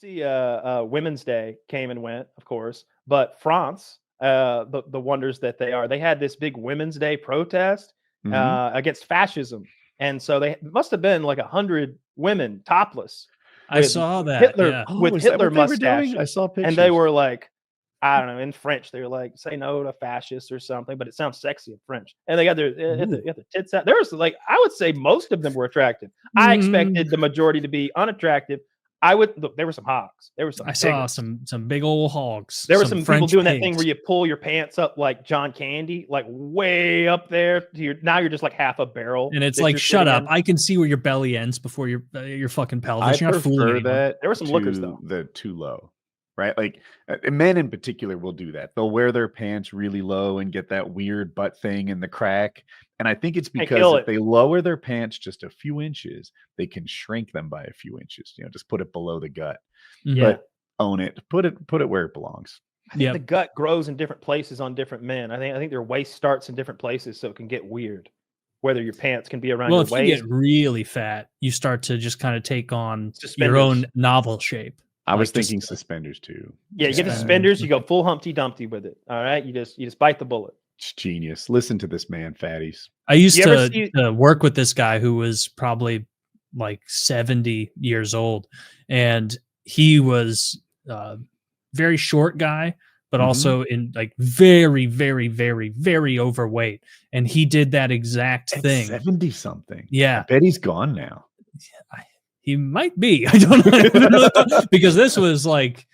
See, Women's Day came and went, of course, but France, the wonders that they are, they had this big Women's Day protest Mhm. against fascism, and so they must have been like 100 women topless I with saw that. Hitler Yeah. Oh, with is that Hitler what they were doing? mustaches, I saw and pictures. they were like, I don't know, in French, they were like, "Say no to fascists" or something, but it sounds sexy in French. And they got their got the tits out. There was like, I would say most of them were attractive. I expected the majority to be unattractive. I would look. There were some hogs. There were some. I saw biggers. some big old hogs. There were some people French doing that thing pigs. where you pull your pants up like John Candy, like way up there. Now you're just like half a barrel, and it's that like, you're shut sitting up! in. I can see where your belly ends before your fucking pelvis. I You're not fooling prefer anyone. that. There were some to lookers, though. the too low, right? Like men in particular will do that. They'll wear their pants really low and get that weird butt thing in the crack. And I think it's because kill if it. they lower their pants just a few inches, they can shrink them by a few inches. You know, just put it below the gut. Mhm. But own it. Put it where it belongs. I think Yep. the gut grows in different places on different men. I think their waist starts in different places, so it can get weird. Whether your pants can be around Well, your if you waist. get really fat, you start to just kind of take on your Suspenders. own novel shape. I was Like, just- thinking suspenders too. Yeah, you get the Suspenders. suspenders, you go full Humpty Dumpty with it. All right, you just bite the bullet. It's genius. Listen to this man, fatties. I used You ever to work with this guy who was probably like 70 years old, and he was very short guy, but Mhm. also in like very, very, very, very overweight. And he did that exact At thing. 70 something. Yeah. I bet he's gone now. He might be. I don't know. Because this was like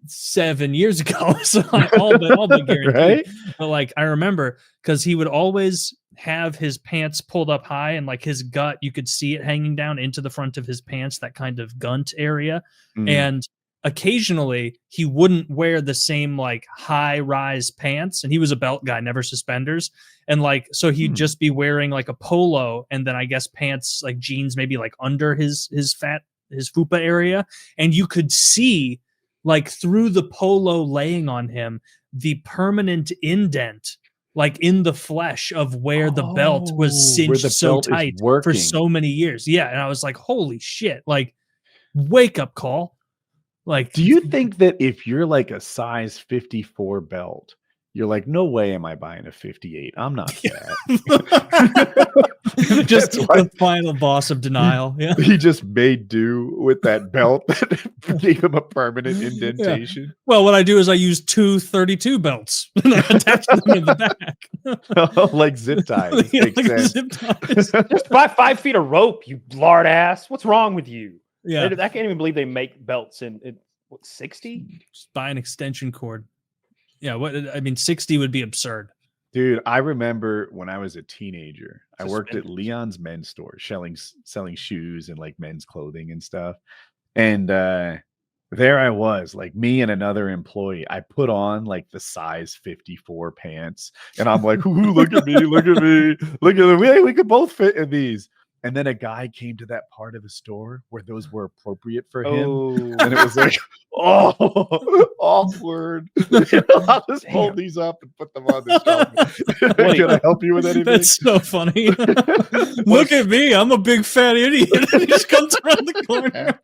7 years ago. So like all but guaranteed. Right? But like I remember because he would always have his pants pulled up high and like his gut, you could see it hanging down into the front of his pants, that kind of gunt area. Mhm. And occasionally he wouldn't wear the same like high rise pants, and he was a belt guy, never suspenders. And like so he'd just be wearing like a polo and then I guess pants, like jeans, maybe like under his fupa area, and you could see like through the polo laying on him the permanent indent like in the flesh of where the belt was Oh, where cinched the so belt is tight for working. so many years. Yeah, and I was like, holy shit, like wake up call. Like, Do you think that if you're like a size 54 belt, you're like, no way am I buying a 58? I'm not fat. just That's why the final boss of denial? Yeah. he just made do with that belt that gave him a permanent indentation. Well, what I do is I use two 32 belts and I attach them in the back. Like zip ties. Yeah, Makes like sense. zip ties. Just buy 5 feet of rope, you lard ass. What's wrong with you? Yeah. I can't even believe they make belts in what, 60? Just buy an extension cord. Yeah, what I mean, 60 would be absurd. Dude, I remember when I was a teenager, I worked at Suspenders. Leon's men's store selling shoes and like men's clothing and stuff. And there I was, like me and another employee. I put on like the size 54 pants, and I'm like, ooh, look at me, look at me, look at me. Hey, we could both fit in these. And then a guy came to that part of the store where those were appropriate for him. Oh, And it was like, oh, awkward. I'll just pull these up and put them on the shelf. Can I help you with anything? That's so funny. Look at me, I'm a big fat idiot. He just comes around the corner.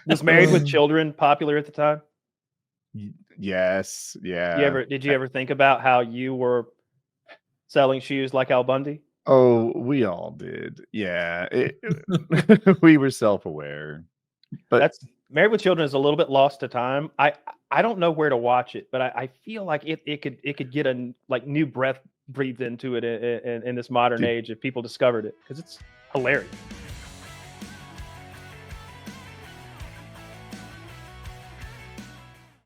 was Married with Children popular at the time? Yes. Yeah. Did you ever think about how you were selling shoes like Al Bundy? Oh, we all did. Yeah. We were self-aware. But That's Married with Children is a little bit lost to time. I don't know where to watch it, but I feel like it could get a like new breath breathed into it in this modern age if people discovered it, because it's hilarious.